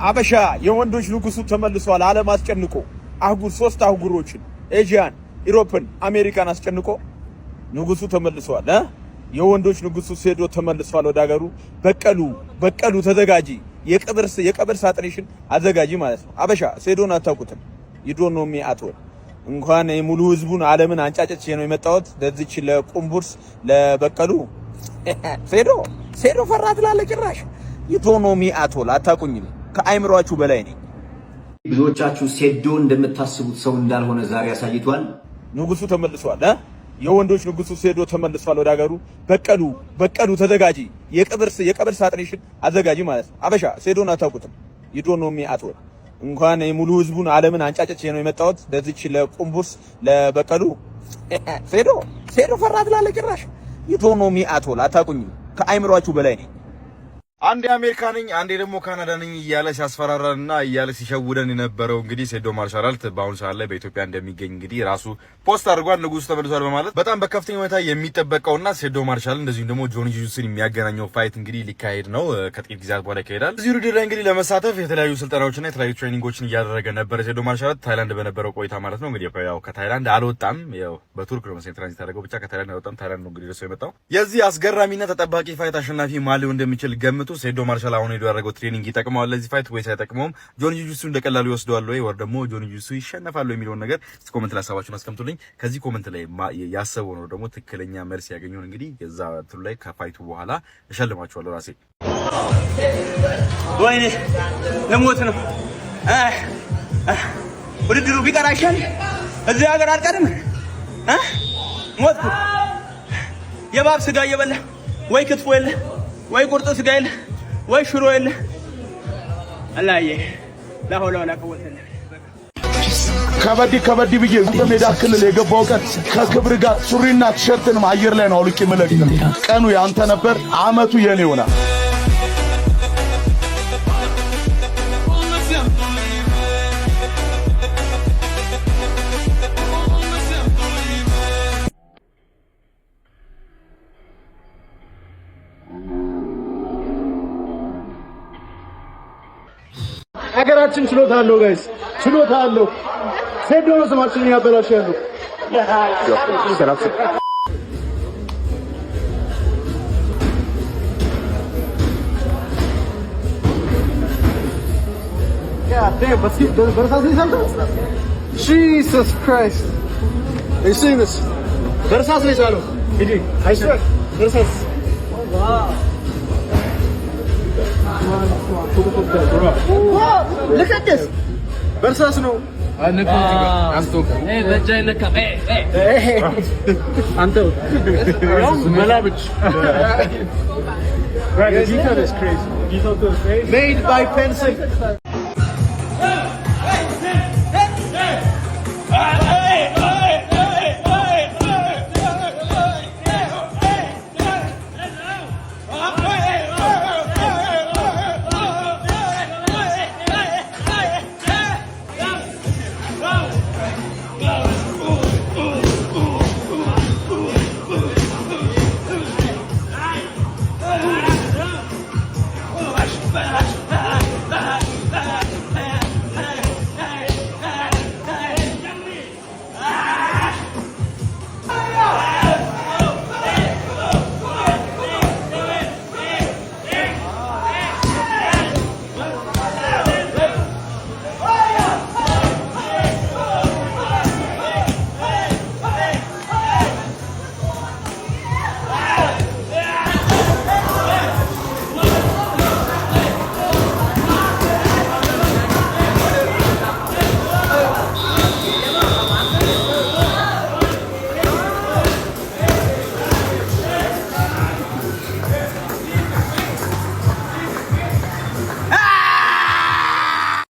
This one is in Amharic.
አበሻ የወንዶች ንጉሱ ተመልሷል። ዓለም አስጨንቆ አህጉር 3 አህጉሮችን ኤዥያን፣ ኢሮፕን፣ አሜሪካን አስጨንቆ ንጉሱ ተመልሷል። የወንዶች ንጉሱ ሴዶ ተመልሷል ወደ ሀገሩ። በቀሉ ተዘጋጂ፣ የቀብር ሳጥንሽን አዘጋጂ ማለት ነው። አበሻ ሴዶን አታውቁትም። ይዶን ነው የሚያጥወል እንኳን ሙሉ ህዝቡን ዓለምን አንጫጨች ነው የመጣሁት ለዚች ለቁምቡርስ ለበቀሉ ሴዶ ፈራት ላለ ጭራሽ ይዶኖሚ አቶል አታቁኝም። ከአይምሯችሁ በላይ ነኝ። ብዙዎቻችሁ ሴዶ እንደምታስቡት ሰው እንዳልሆነ ዛሬ አሳይቷል። ንጉሱ ተመልሷል። የወንዶች ንጉሱ ሴዶ ተመልሷል ወደ ሀገሩ። በቀሉ ተዘጋጂ፣ የቀብር ሳጥንሽን አዘጋጂ ማለት ነው። አበሻ ሴዶን አታውቁትም። ይዶኖሚ አቶል እንኳን ሙሉ ህዝቡን ዓለምን አንጫጨች ነው የመጣሁት ለዚች ለቁምቡርስ ለበቀሉ ሴዶ ፈራት ላለ ጭራሽ ይዶኖሚ አቶል አታቁኝም። ከአይምሯችሁ በላይ ነኝ። አንዴ አሜሪካ ነኝ አንዴ ደግሞ ካናዳ ነኝ እያለ ሲያስፈራራንና እያለ ሲሸውደን የነበረው እንግዲህ ሴዶ ማርሻልት በአሁኑ ሰዓት ላይ በኢትዮጵያ እንደሚገኝ እንግዲህ ራሱ ፖስት አድርጓል። ንጉሱ ተመልሷል በማለት በጣም በከፍተኛ ሁኔታ የሚጠበቀውና ሴዶ ማርሻል እንደዚሁ ደግሞ ጆኒ ጁስን የሚያገናኘው ፋይት እንግዲህ ሊካሄድ ነው። ከጥቂት ጊዜያት በኋላ ይካሄዳል። እዚህ ውድድር ላይ እንግዲህ ለመሳተፍ የተለያዩ ስልጠናዎችና የተለያዩ ትሬኒንጎችን እያደረገ ነበር ሴዶ ማርሻልት ታይላንድ በነበረው ቆይታ ማለት ነው። እንግዲህ ያው ከታይላንድ አልወጣም፣ ያው በቱርክ ነው መሰለኝ ትራንዚት ያደረገው። ብቻ ከታይላንድ አልወጣም። ታይላንድ ነው እንግዲህ ደርሶ የመጣው። የዚህ አስገራሚና ተጠባቂ ፋይት አሸናፊ ማሊው እንደሚችል ገምቱ። ሴዶ ማርሻል አሁን ሄዶ ያደረገው ትሬኒንግ ይጠቅመዋል ለዚህ ፋይት ወይስ አይጠቅመውም? ጆኒ ጁሱ እንደቀላሉ ይወስደዋል ወይ ወር ደግሞ ጆኒ ጁሱ ይሸነፋል የሚለውን ነገር ኮሜንት ላይ ሀሳባችሁን አስቀምጡልኝ። ከዚህ ኮሜንት ላይ ያሰበው ነው ደግሞ ትክክለኛ መልስ ያገኘውን እንግዲህ የዛ እንትኑ ላይ ከፋይቱ በኋላ እሸልማችኋለሁ ራሴ። ወይኔ ለሞት ነው ውድድሩ ቢቀር አይሻል? እዚህ ሀገር አልቀርም ሞትኩ። የባብ ስጋ እየበላ ወይ ክትፎ የለ ወይ ቁርጥ ስጋ የለ ወይ ሽሮ የለ አላየ ለሆላ ወላ ቀወተ ከበዲ ብዬ ሜዳ ክልል የገባው ቀን ከክብር ጋር ሱሪና ቲሸርትን አየር ላይ ነው አውልቄ መለክ። ቀኑ ያንተ ነበር፣ አመቱ የኔ ይሆናል። ሀገራችን ችሎታ አለው ጋይስ፣ ችሎታ አለው። ሴዶ ነው ስማችን ያበላሽ ያለው Jesus Christ. You seen this? በርሳስ ነው የቻለው። እጂ አይስራ በርሳስ ዋው look at this. በርሳስ ነው አስቶካ በጃይ ነካ አንተ መላብች right, the detail is crazy. Made by pencil.